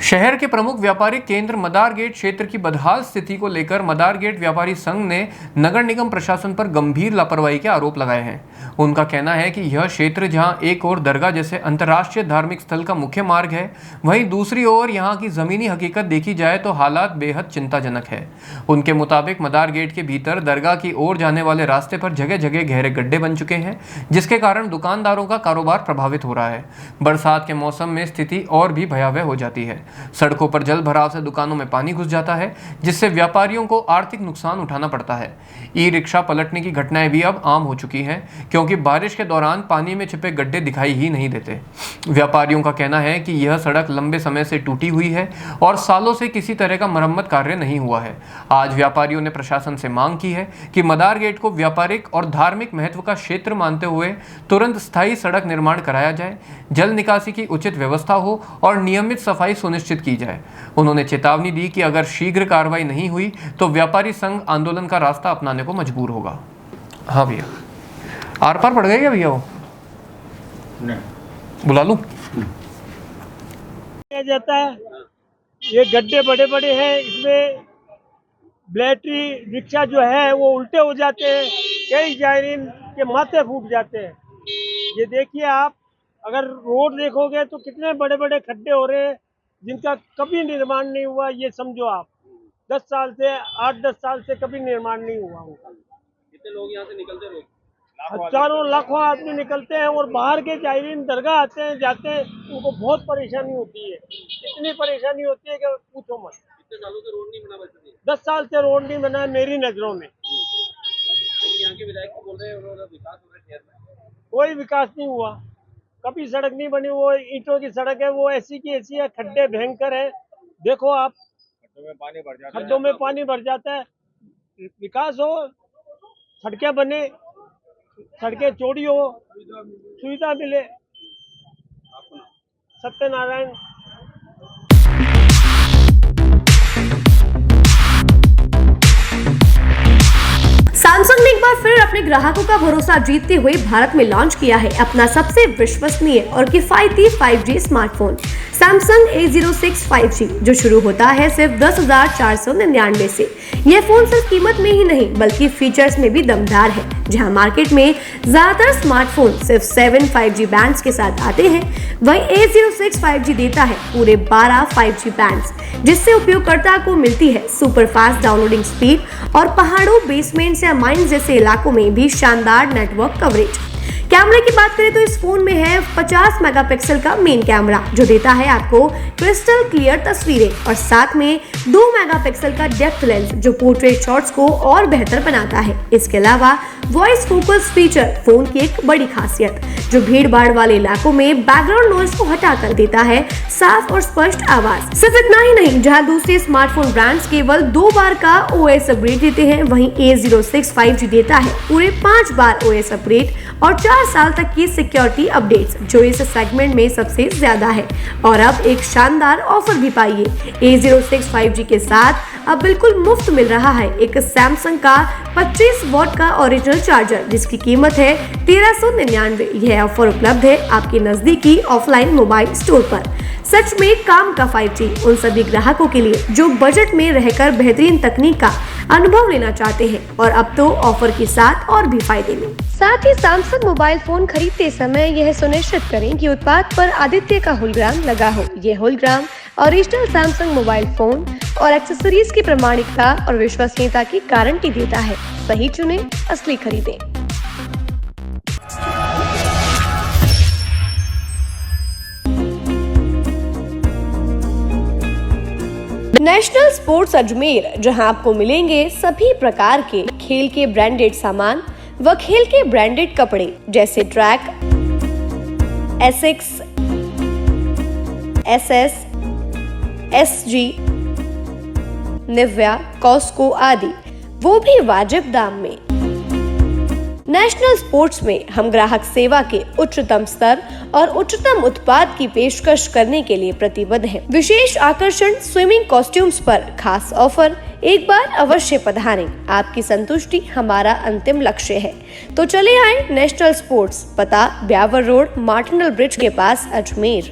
शहर के प्रमुख व्यापारिक केंद्र मदार गेट क्षेत्र की बदहाल स्थिति को लेकर मदार गेट व्यापारी संघ ने नगर निगम प्रशासन पर गंभीर लापरवाही के आरोप लगाए हैं। उनका कहना है कि यह क्षेत्र जहां एक ओर दरगाह जैसे अंतर्राष्ट्रीय धार्मिक स्थल का मुख्य मार्ग है, वहीं दूसरी ओर यहां की जमीनी हकीकत देखी जाए तो हालात बेहद चिंताजनक है। उनके मुताबिक मदार गेट के भीतर दरगाह की ओर जाने वाले रास्ते पर जगह जगह गहरे गड्ढे बन चुके हैं, जिसके कारण दुकानदारों का कारोबार प्रभावित हो रहा है। बरसात के मौसम में स्थिति और भी भयावह हो जाती है। सड़कों पर जल भराव से दुकानों में पानी घुस जाता है, जिससे व्यापारियों को आर्थिक नुकसान उठाना पड़ता है। ई रिक्शा पलटने की घटनाएं भी अब आम हो चुकी हैं, क्योंकि बारिश के दौरान पानी में छिपे गड्ढे दिखाई ही नहीं देते। व्यापारियों का कहना है कि यह सड़क लंबे समय से टूटी हुई है और सालों से किसी तरह का मरम्मत कार्य नहीं हुआ है। आज व्यापारियों ने प्रशासन से मांग की है कि मदार गेट को व्यापारिक और धार्मिक महत्व का क्षेत्र मानते हुए तुरंत स्थायी सड़क निर्माण कराया जाए, जल निकासी की उचित व्यवस्था हो और नियमित सफाई सुनिश्चित की जाए। उन्होंने चेतावनी दी कि अगर शीघ्र कार्रवाई नहीं हुई तो व्यापारी संघ आंदोलन का रास्ता अपनाने को मजबूर होगा। हाँ भैया, आर पार पड़ गए क्या भैया? वो नहीं बुला लूं? जाता है, ये गड्ढे बड़े बड़े हैं, इसमें बैटरी रिक्शा जो है वो उल्टे हो जाते हैं, कई जायरीन के माथे फूट जाते हैं। ये देखिए आप, अगर रोड देखोगे तो कितने बड़े बड़े खड्डे हो रहे हैं जिनका कभी निर्माण नहीं हुआ। ये समझो आप 10 साल से 8-10 साल से कभी निर्माण नहीं हुआ उनका। कितने लोग यहाँ से निकलते हैं? हजारों लाखों आदमी निकलते हैं और बाहर के जायरीन दरगाह आते हैं जाते हैं, उनको बहुत परेशानी होती है। इतनी परेशानी होती है कि पूछो मत। कितने सालों से रोड नहीं बना? वैसे 10 साल से रोड नहीं बना है मेरी नजरों में। यहाँ के विधायक को बोल रहे हैं उन्होंने विकास हो रहा है शहर में, कोई विकास नहीं हुआ, कभी सड़क नहीं बनी। वो ईंटों की सड़क है, वो ऐसी की ऐसी है, खड्डे भयंकर है। देखो आप, खड्डों में पानी भर जाता है। विकास हो, सड़कें बने, सड़कें चौड़ी हो, सुविधा मिले। सत्यनारायण। सैमसंग ने एक बार फिर अपने ग्राहकों का भरोसा जीतते हुए भारत में लॉन्च किया है अपना सबसे विश्वसनीय और किफायती 5G smartphone Samsung A06 5G, जो शुरू होता है सिर्फ 10,499 से। यह फोन सिर्फ कीमत में ही नहीं बल्कि फीचर्स में भी दमदार है। जहां मार्केट में ज्यादातर स्मार्टफोन सिर्फ 7 5G बैंड्स के साथ आते हैं, वहीं A06 5G देता है पूरे 12 5G बैंड्स, जिससे उपयोगकर्ता को मिलती है सुपर फास्ट डाउनलोडिंग स्पीड और पहाड़ों, बेसमेंट्स या माइंस जैसे इलाकों में भी शानदार नेटवर्क कवरेज। कैमरे की बात करें तो इस फोन में है 50 मेगापिक्सल का मेन कैमरा, जो देता है आपको क्रिस्टल क्लियर तस्वीरें, और साथ में 2 मेगापिक्सल का डेप्थ लेंस, जो पोर्ट्रेट शॉट्स को और बेहतर बनाता है। इसके अलावा वॉइस फोकस फीचर फोन की एक बड़ी खासियत, जो भीड़ भाड़ वाले इलाकों में बैकग्राउंड नॉइज को हटाकर देता है साफ और स्पष्ट आवाज। सिर्फ इतना ही नहीं, जहां दूसरे स्मार्टफोन ब्रांड्स केवल 2 बार का OS अपग्रेड देते हैं, वहीं A06 5G देता है पूरे 5 बार OS अपग्रेड और 4 साल तक की सिक्योरिटी अपडेट्स, जो इस सेगमेंट में सबसे ज्यादा है। और अब एक शानदार ऑफर भी पाइए। A06 5G के साथ अब बिल्कुल मुफ्त मिल रहा है एक सैमसंग का 25 वॉट का ओरिजिनल चार्जर, जिसकी कीमत है 1399। यह ऑफर उपलब्ध है आपके नजदीकी ऑफलाइन मोबाइल स्टोर पर। सच में काम का 5G उन सभी ग्राहकों के लिए जो बजट में रहकर बेहतरीन तकनीक का अनुभव लेना चाहते हैं, और अब तो ऑफर के साथ और भी फायदे में। साथ ही सैमसंग मोबाइल फोन खरीदते समय यह सुनिश्चित करें कि उत्पाद पर आदित्य का होलोग्राम लगा हो। यह hologram original Samsung mobile phone और एक्सेसरीज की प्रामाणिकता और विश्वसनीयता की गारंटी देता है। सही चुने, असली खरीदें। नेशनल स्पोर्ट्स अजमेर, जहां आपको मिलेंगे सभी प्रकार के खेल के ब्रांडेड सामान व खेल के ब्रांडेड कपड़े, जैसे track, Asics, SS, SG, Nivia, Cosco आदि, वो भी वाजिब दाम में। नेशनल स्पोर्ट्स में हम ग्राहक सेवा के उच्चतम स्तर और उच्चतम उत्पाद की पेशकश करने के लिए प्रतिबद्ध हैं। विशेष आकर्षण स्विमिंग कॉस्ट्यूम्स पर खास ऑफर। एक बार अवश्य पधारें, आपकी संतुष्टि हमारा अंतिम लक्ष्य है। तो चले आए नेशनल स्पोर्ट्स, पता ब्यावर रोड, मार्टिनल ब्रिज के पास, अजमेर।